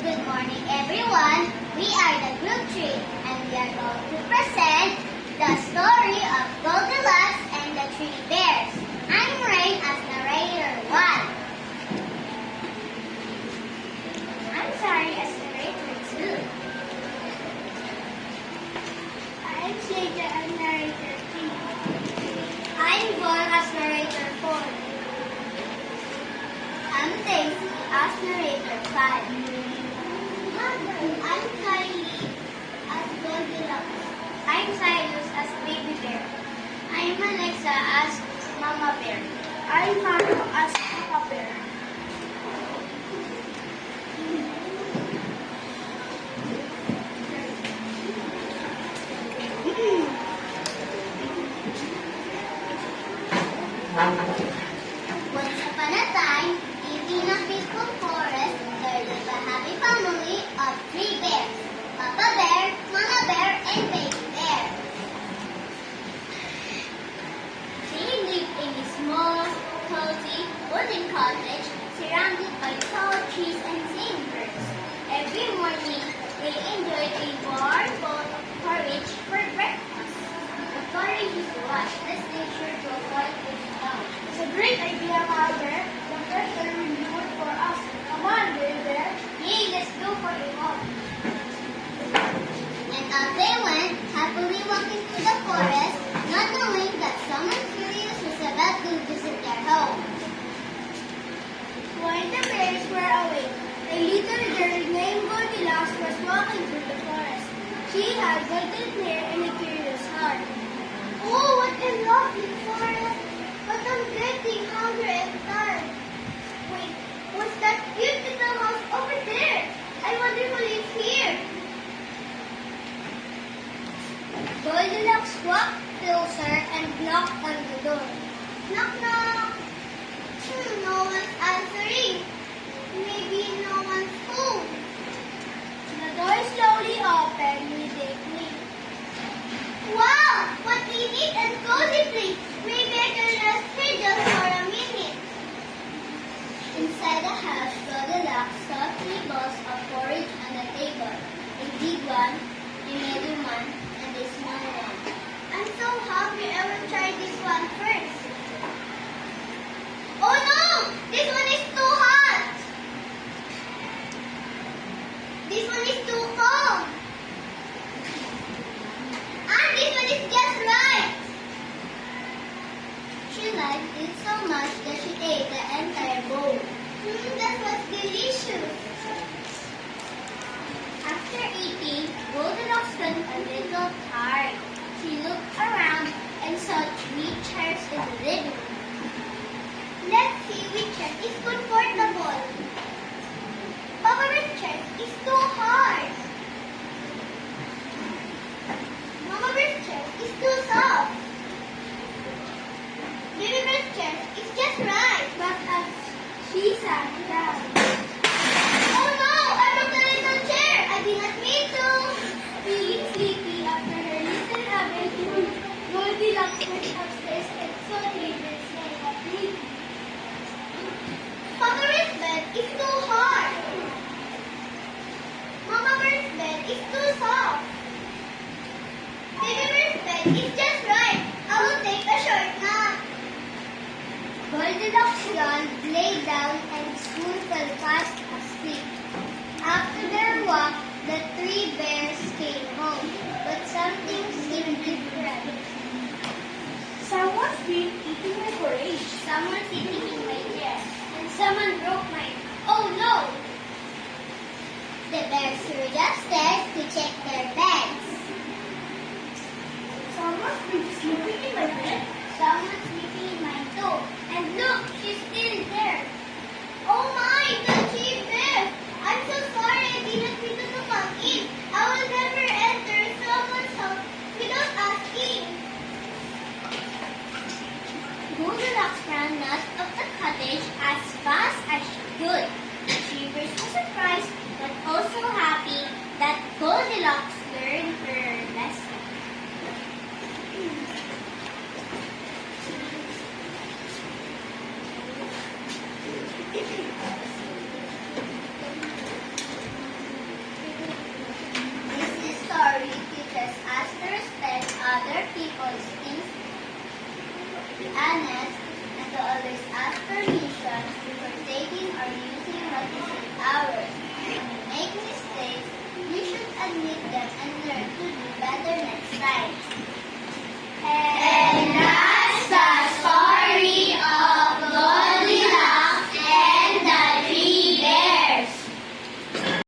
Good morning, everyone. We are the Group 3, and we are going to present the story of Goldilocks and the Three Bears. I'm Rain as narrator 1. I'm Sari as narrator 2. I'm Shada as narrator 3. I'm Von as narrator 4. I'm Daisy as narrator 5. I'm Kylie as Goldilocks. I'm Cyrus as Baby Bear. I'm Alexa as Mama Bear. I'm Mano as Papa Bear. Once upon a time, in a peaceful forest, there lived a happy family of 3 bears. Papa Bear, Mama Bear, and Baby Bear. They lived in a small, cozy, wooden cottage surrounded by tall trees and singing birds. Every morning, they enjoyed a warm bowl of porridge for breakfast. The porridge is washed as nature to avoid getting out. It's a great idea, Mama Bear. The first time will do it for us. Come on, Baby Bear. Yay, let's go for a walk. And out they went, happily walking through the forest, not knowing that someone curious was about to visit their home. While the bears were away, a little girl named Goldilocks was walking through the forest. She had golden hair and a curious heart. Oh, what a lovely forest! But I'm getting hungry and tired. Wait, what's that cute little house over there? I wonder who lives here. Goldilocks walked closer and knocked on the door. Knock, knock. No one's answering. Maybe no one's home. The door slowly opened with a click. Wow! What a neat and cozy place! Maybe I can rest here just for a minute. Inside the house, Goldilocks saw 3 bowls of porridge on the table. A big one, a medium one, and a small one. I'm so hungry, I will try this one first. Oh no! This one is too hot! This one is too cold! And this one is just right! She liked it so much that she ate the entire bowl. That was delicious! After eating, Goldilocks felt a little tired. She looked around and saw 3 chairs in the living room. Let's see which chair is comfortable. Papa Bear's chair is too hard. Mama Bear's chair is too soft. Baby Bear's chair is just right. But as she sat down, Oh no! I broke the little chair! I did not mean to! feeling sleepy after her little adventure, Goldilocks went upstairs and saw David's name at least. Papa Bear's bed is too hard. Mama Bear's bed is too soft. Baby Bear's bed is just right. I will take a short nap. Goldilocks yawned, lay down, and soon fell fast asleep. After their walk, the 3 bears came home, but something seemed different. Someone's been eating my porridge. Someone's sitting in my chair, and someone broke mine. Oh no! The bears hurried upstairs to check their beds. Someone's been sleeping in my bed. Someone's sleeping in mine too. And look, she's still there. Oh my, the 3 bears! I'm so sorry I didn't mean to come in. I will never enter someone's house without asking. Goldilocks ran out of the cottage as fast as she could. She was so surprised but also happy that Goldilocks other people's things, be honest, and to always ask permission before taking or using what isn't ours. When we make mistakes, we should admit them and learn to do better next time.